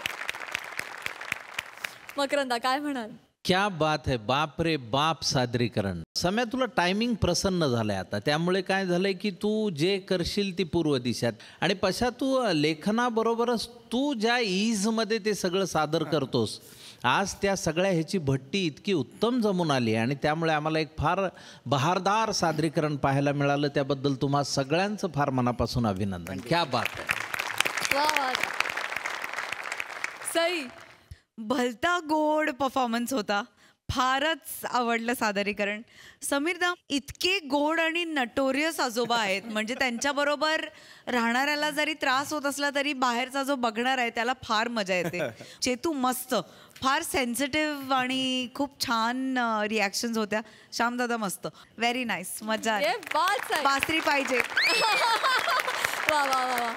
मकरंदा काय म्हणाल? क्या बात है, बाप रे बाप सादरीकरण. सम्या तुला टायमिंग प्रसन्न झालंय आता, त्यामुळे काय झालंय की तू जे करशील ती पूर्व दिशात. आणि पशा तू लेखनाबरोबरच तू ज्या ईजमध्ये ते सगळं सादर करतोस, आज त्या सगळ्या ह्याची भट्टी इतकी उत्तम जमून आली आणि त्यामुळे आम्हाला एक फार बहारदार सादरीकरण पाहायला मिळालं. त्याबद्दल तुम्हा सगळ्यांचं फार मनापासून अभिनंदन. क्या बात आहे. वा वा. सई भलता गोड परफॉर्मन्स होता. फारच आवडलं सादरीकरण. समीरदा इतके गोड आणि नटोरियस आजोबा आहेत, म्हणजे त्यांच्याबरोबर राहणाऱ्याला जरी त्रास होत असला तरी बाहेरचा जो बघणार आहे त्याला फार मजा येते. चेतू मस्त, फार सेन्सिटिव्ह आणि खूप छान रिॲक्शन्स होत्या. श्यामदादा मस्त, व्हेरी नाईस, मजा आली. ये बात आहे. बासरी पाहिजे. वा वा वा वा.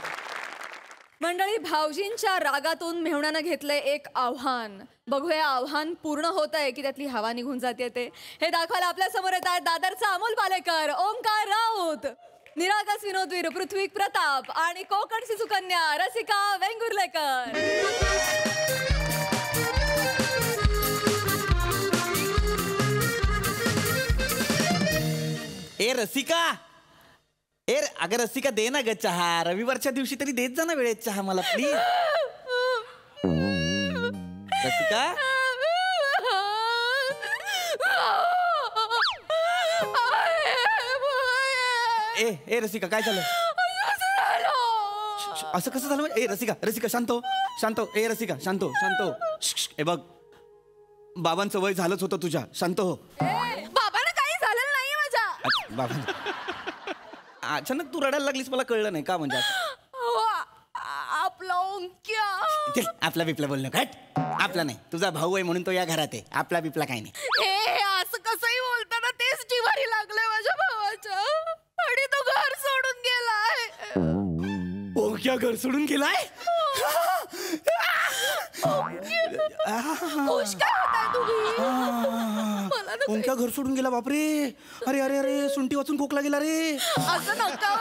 मंडळी, भाऊजींच्या रागातून मेहुण्यानं घेतलंय एक आव्हान. बघूया आव्हान पूर्ण होत आहे की त्यातली हवा निघून जाते ते. हे दाखवायला आपल्या समोर येत आहेत दादरचा अमोल पालेकर, ओंकार राऊत, निरागस विनोदवीर पृथ्वी प्रताप आणि कोकणची सुकन्या रसिका वेंगुर्लेकर. ए रसिका, अगं रसिका दे ना ग चहा. रविवारच्या दिवशी तरी देत जा ना वेळेत चहा मला प्लीज. रसिका ए रसिका काय झालं? असं कसं झालं? ए रसिका शांत हो. ए रसिका शांत हो. ए बघ, बाबांचं वय झालंच होतं तुझ्या. शांत हो. बाबांना काही झालेलं नाहीये माझ्या. बाबा अचानक तू रडायला लागलीस, मला कळलं नाही का. म्हणजे आपला ओंक्या. आपला बिपला बोलणं काय आपला नाही. तुझा भाऊ आहे म्हणून तो या घरात आहे. आपला बिपला काही नाही. हे असं कसंही बोलताना तेच जिव्हारी लागलंय माझ्या भावाच्या. आणि तो घर सोडून गेलाय. ओंक्या घर सोडून गेलाय? खुश काय होताय तुम्ही? ओंक्या घर सोडून गेला? बापरे. अरे अरे अरे सुंटी वाचून खोकला गेला रे. असं नका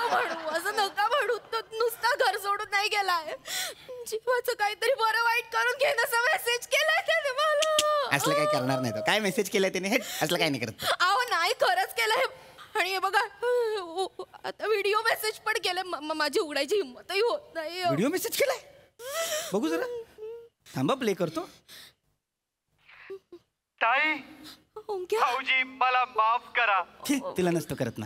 म्हणू. तो नुसता घर सोडून नाही गेलाय. जीवाचं काहीतरी बरं वाईट करून घेण्याचा मेसेज केलाय त्याने मला. असलं काही करणार नाही तो. काय मेसेज केलाय त्याने? हे असलं काही नाही करत. अहो नाही, खरंच केलंय. आणि हे बघा आता व्हिडिओ मेसेज पण केलंय. माझी उघडायची हिंमतही होत नाही. व्हिडिओ मेसेज केलाय? बघू जरा, थांबा प्ले करतो. ताई, भाऊजी मला माफ करा. तिला नसतो करत ना.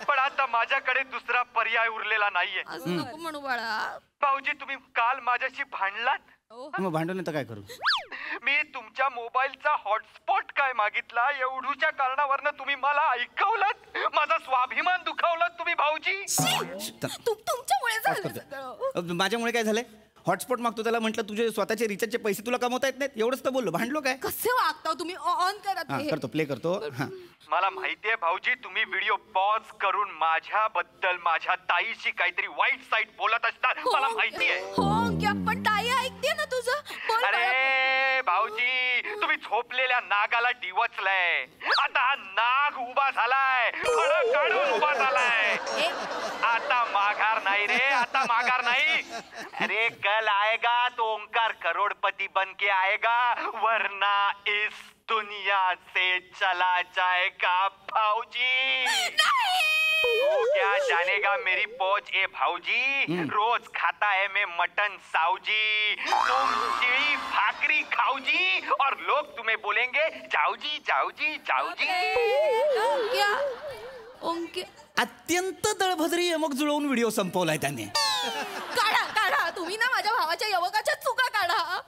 पण आता माझ्याकडे दुसरा पर्याय उरलेला नाहीये. असं नको म्हणू बाळा. भाऊजी तुम्ही काल माझ्याशी भांडलात. मग भांडून तर काय करू? मी तुमच्या मोबाईलचा हॉटस्पॉट काय मागितला, एवढूच्या कारणावरनं तुम्ही मला ऐकवलं. माझा स्वाभिमान दुखावलं तुम्ही भाऊजी. तुमच्यामुळे झालं सगळं. माझ्यामुळे काय झालंय? हॉटस्पॉट मागतो त्याला म्हटलं तुझे स्वतःचे रिचार्जचे पैसे तुला कमवता येत नाहीत. एवढंच तर बोललो. भांडलो काय? कसे वागता तुम्ही? ऑन करा ते. करतो, प्ले करतो. मला माहितीये भाऊजी तुम्ही व्हिडिओ पॉज करून माझ्याबद्दल माझ्या ताईशी काहीतरी वाईट साईट बोलत असतात. मला माहितीये. पण ताई ऐकते ना तुझं. अरे भाऊजी तुम्ही झोपलेल्या नागाला डिवचलंय. आता हा नाग उभा झालाय, फळं काढून उभा झालाय. आता माघार नाही रे, आता माघार नाही. अरे कल आएगा तो ओंकार करोड़पति बन के आएगा, वरना इस दुनिया से चला जाएगा भाऊजी. वो क्या जानेगा मेरी पहुंच ए भाऊजी. रोज खाता है मैं मटन साऊजी, तुम चिड़ी भाकरी खाऊजी और लोग तुम्हें बोलेंगे जाऊजी जाऊजी जाऊजी. ओंके अत्यंत दळभद्री यमक जुळवून व्हिडिओ संपवलाय त्याने. काढा काढा तुम्ही ना माझ्या भावाच्या यवकाच्या चुका काढा.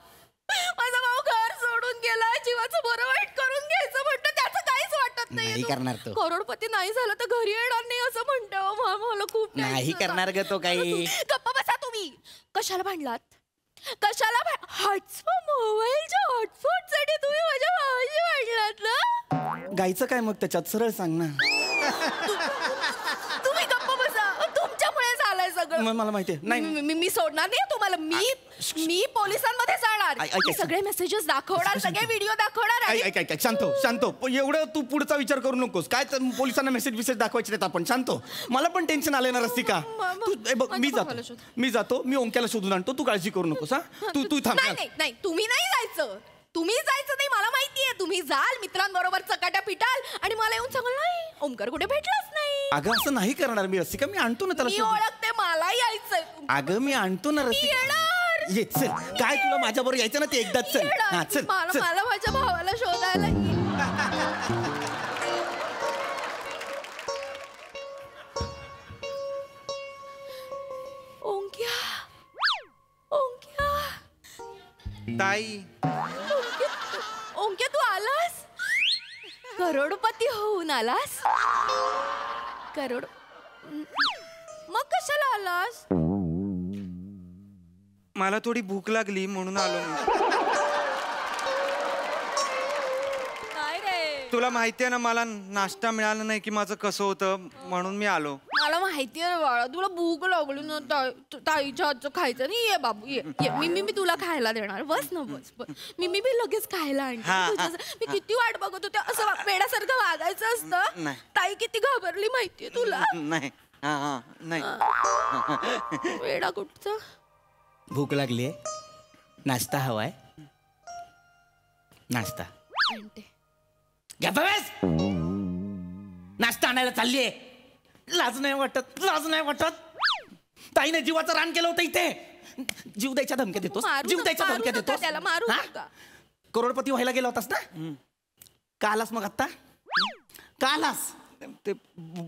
माझा भाऊ घर सोडून गेला, जीवाचं बरं वाईट करून घ्यायचं म्हणतो, त्याचं काहीच वाटत नाही करणार तो. करोडपती नाही झालं तर घरी येणार नाही असं म्हणतो. मला खूप नाही करणार ग तो काही. गप्पा बसा तुम्ही. कशाला भांडलात? कशाला हॉटस्पॉट मोबाईलच्या हॉटस्पॉट साठी तुम्ही माझ्या भावाशी भांडलात ना? गायचं काय मग त्याच्यात सरळ सांग ना. तुम्ही गप्पा बसा. तुमच्यामुळे झालंय सगळं. मला माहितीये. नाही मी सोडणार नाही तुम्हाला. मी पोलिसांमध्ये जाणार. मी सगळे मेसेजेस दाखवणार, सगळे व्हिडिओ दाखवणार. ऐक शांत हो. एवढं तू पुढचा विचार करू नकोस. काय पोलिसांना मेसेज दाखवायचे नाहीत आपण. शांत हो. मला पण टेन्शन आलंय ना रसिका. बघ मी जातो. मी ओंक्याला शोधून आणतो. तू काळजी करू नकोस. हा तू थांब. नाही तुम्ही नाही जायचं. तुम्ही जायचं नाही. मला माहितीये तुम्ही जाल, मित्रांबरोबर चकाट्या पिटाल आणि मला येऊन सांगाल नाही ओंकार कुठे भेटलाच नाही. अगं असं नाही करणार मी रसिका. मी आणतो ना त्याला. मी ओळखते, मला यायचंय. अगं मी आणतो ना रसिका. ये चल. काय तुला माझ्या बरोबर यायचं ना ते एकदाच. चल हा चल. मला माझ्या भावाला शोधायला ओंक्या ताई. ओंक्या तू आलास? करोडपती होऊन आलास? मग कशाला आलास? मला थोडी भूक लागली म्हणून आलो मी. काय रे? तुला माहितीये ना मला नाश्ता मिळाला नाही की माझं कसं होतं, म्हणून मी आलो. मला माहितीये बाळा तुला भूक लागली ना. ताईच्या हातचं खायचं नाही. ये बाबू ये. मी तुला खायला देणार. बस ना बस. मी लगेच खायला आणते. मी किती वाट बघत होते. असं वेड्यासारखं वागायचं असतं. ताई किती घाबरली माहितीये तुला. नाही वेडा कुठचा. भूक लागली. नाश्ता हवाय. नाश्ता नाश्ता आणायला चाललीये. लाज नाही वाटत. ताईने जीवाचं रान केलं होतं इथे. जीव द्यायच्या धमक्या देतोस. त्याला मारू नका. करोडपती व्हायला गेला होतास ना. का आलास मग आता? का आलास? ते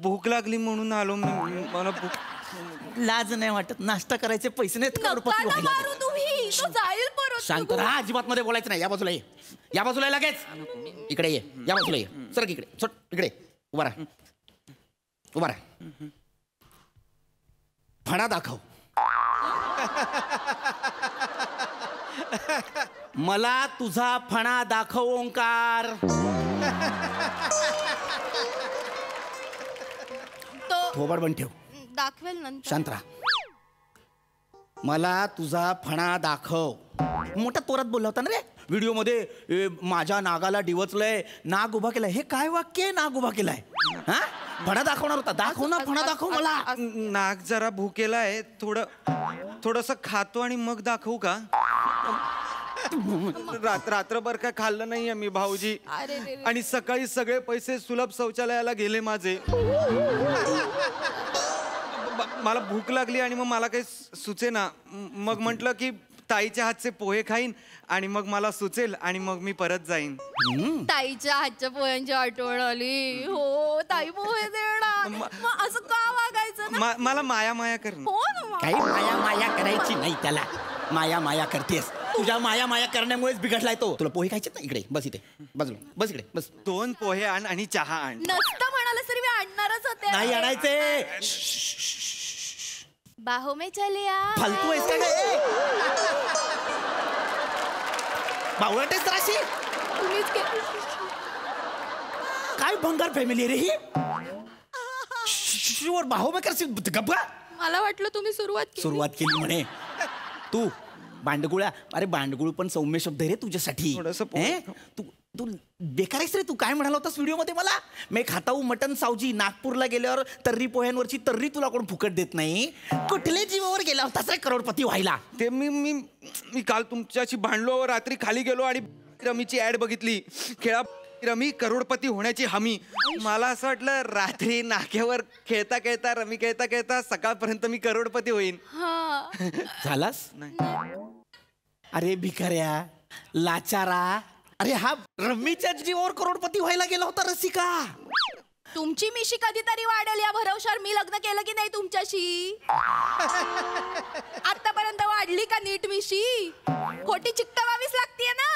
भूक लागली म्हणून आलो मी. मला भूक. लाज नाही वाटत. नाश्ता करायचे पैसे नाहीत. करोडपती व्हायला जाईल परत. शांत राहा. अजिबात मध्ये बोलायचं नाही. या बाजूला ये. या बाजूला लगेच. इकडे ये. या बाजूला ये. सर इकडे. इकडे उभा राहा. फणा दाखव. मला तुझा फणा दाखव ओंकार. थोबाड बंद ठेव. दाखवेल नंतर. शांत राहा. मला तुझा फणा दाखव. मोठ्या तोरात बोलला होता ना रे व्हिडिओ मध्ये. माझ्या नागाला डिवचलंय, नाग उभा केलाय. हे काय वाक्य आहे? नाग उभा केलाय. हा फणा दाखवणार होता. दाखव ना फणा. दाखव मला. नाग जरा भूकेलाय. थोडस खातो आणि मग दाखवू का? रात्रभर काय खाल्लं नाहीये मी भाऊजी. आणि सकाळी सगळे पैसे सुलभ शौचालयाला गेले माझे. मला भूक लागली आणि मग मला काही सुचे ना. मग म्हटलं की ताईच्या हातचे पोहे खाईन आणि मग मला सुचेल आणि मग मी परत जाईन. ताईच्या हातच्या पोह्यांची आठवण आली. हो ताई पोहे देणार. मग असं का वागायचं? मला माया कर. काही माया करायची नाही त्याला. माया करतेस. तुझ्या माया करण्यामुळेच बिघडलाय तो. तुला पोहे खायचे ना. इकडे बस. इथे बाजूला बस. इकडे बस. 2 पोहे आण आणि चहा आण. नसतं म्हणाल तरी मी आणणारच होते. नाही आणायचे. बाहो में चले आ. फालतू आहेस का काय? बावळटेस जराशी. काय भंगार फॅमिली रे ही. शुअर बाहो में करशील. गप्पा. मला वाटलं तुम्ही सुरुवात केली म्हणे तू. बांडगुळा. अरे बांडगुळ पण सौम्य शब्द रे तुझ्यासाठी. तू बेकार आहेस रे. तू काय म्हणाला होतास व्हिडिओ मध्ये मला? मी खाताऊ मटन सावजी. नागपूरला गेल्यावर तर्री पोह्यांवरची तर्री तुला कोण फुकट देत नाही. कुठल्या जीवावर गेला होतास रे करोडपती व्हायला? ते मी काल तुमच्याशी भांडलो. रात्री खाली गेलो आणि रमीची ऍड बघितली. खेळा रमी करोडपती होण्याची हमी. मला असं वाटलं रात्री नाक्यावर खेळता रमी खेळता सकाळपर्यंत मी करोडपती होईन. झालास? अरे भिकाऱ्या लाचारा. अरे हा रमीच्या जीवावर करोडपती व्हायला गेला होता रसिका. तुमची मिशी कधीतरी वाढेल या भरवशावर मी लग्न केलं की नाही तुमच्याशी? आतापर्यंत वाढली का नीट मिशी? खोटी चिकटवावीच लागतीये ना.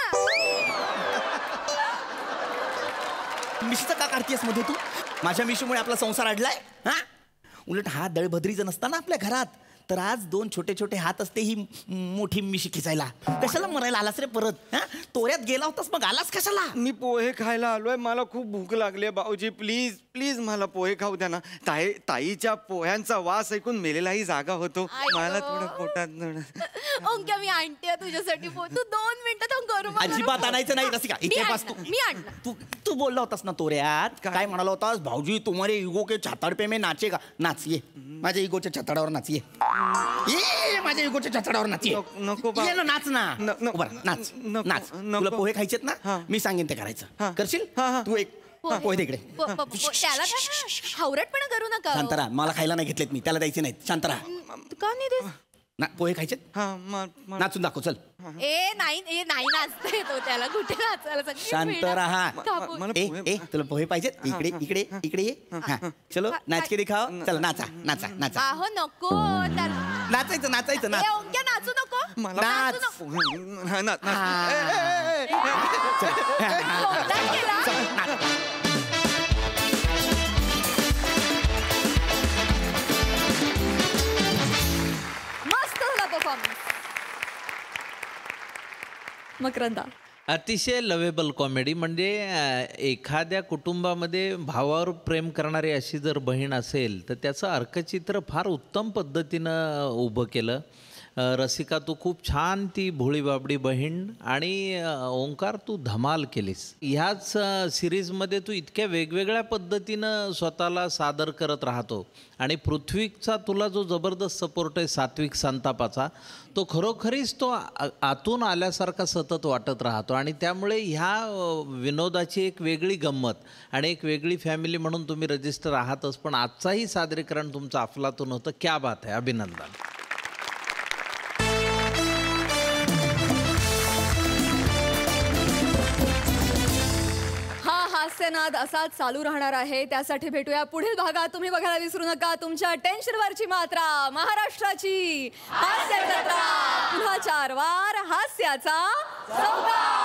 मिशीचं का काढतेस मध्ये तू? माझ्या मिशीमुळे आपला संसार अडलाय हा? उलट हा दळभद्रीचं नसता ना आपल्या घरात तर आज 2 छोटे छोटे हात असते ही मोठी मिशी खिचायला. कशाला मरायला आलास रे परत? हा? तोऱ्यात गेला होतास मग आलास कशाला? मी पोहे खायला आलोय, मला खूप भूक लागली भाऊजी. प्लीज प्लीज मला पोहे खाऊ द्या ना. ताईच्या पोह्यांचा वास ऐकून मेलेलाही जागा होतो. मला थोडं पोटात ओंक्या मी आणते तुझ्यासाठी. तू 2 मिनिटं करू. अजिबात आणायचं नाही रसिका. इथे पास तू. मी आणलं. तू बोलला होतास ना तोऱ्यात. काय म्हणाला होतास? भाऊजी तुम्हारे इगो के छाताड पे मैं नाचेगा. नाच ये माझ्या इगोच्या छाताडावर नाच ये. ये माझ्या इगोच्या छाताडावर नाच ये. नको ये ना नाच ना. उभा राहा, नाच नाच. तुला पोहे खायचेत ना? मी सांगेन ते करायचं. करशील? तू एक पोहे दे इकडे. त्याला हावरटपणा करू नका. शांत राहा. मला खायला नाही घेतलेत मी. त्याला द्यायचे नाहीत. शांत राहा. का नाही देत? ना पोहे खायचेत? नाचून दाखव चल. नाही नाचते तो. त्याला कुठे नाचायला? शांत राहा. तुला पोहे पाहिजेत? इकडे इकडे इकडे ये. चलो नाच के दिखाओ. चल नाचा नाचा नाचा. आहो नको. नाचायचं नाचायचं नाच. ओंक्या नाचू नको. नाच. मकरंदा. अतिशय लवेबल कॉमेडी. म्हणजे एखाद्या कुटुंबामध्ये भावावर प्रेम करणारी अशी जर बहीण असेल तर त्याचं अर्कचित्र फार उत्तम पद्धतीनं उभं केलं. रसिका तू खूप छान ती भोळी बाबडी बहीण आणि ओंकार तू धमाल केलीस. ह्याच सिरीजमध्ये तू इतक्या वेगवेगळ्या पद्धतीनं स्वतःला सादर करत राहतो आणि पृथ्वीचा तुला जो जबरदस्त सपोर्ट आहे सात्विक संतापाचा तो खरोखरीच तो आतून आल्यासारखा सतत वाटत राहतो आणि त्यामुळे ह्या विनोदाची एक वेगळी गंमत आणि एक वेगळी फॅमिली म्हणून तुम्ही रजिस्टर आहातच. पण आजचाही सादरीकरण तुमचं अफलातून होतं. क्या बात आहे. अभिनंदन. हास्यनाद असाच चालू राहणार आहे. त्यासाठी भेटूया पुढील भागात. तुम्ही बघायला विसरू नका तुमच्या टेन्शनवरची मात्रा महाराष्ट्राची हास्य जत्रा. पुन्हा 4 वार हास्याचा सौदा.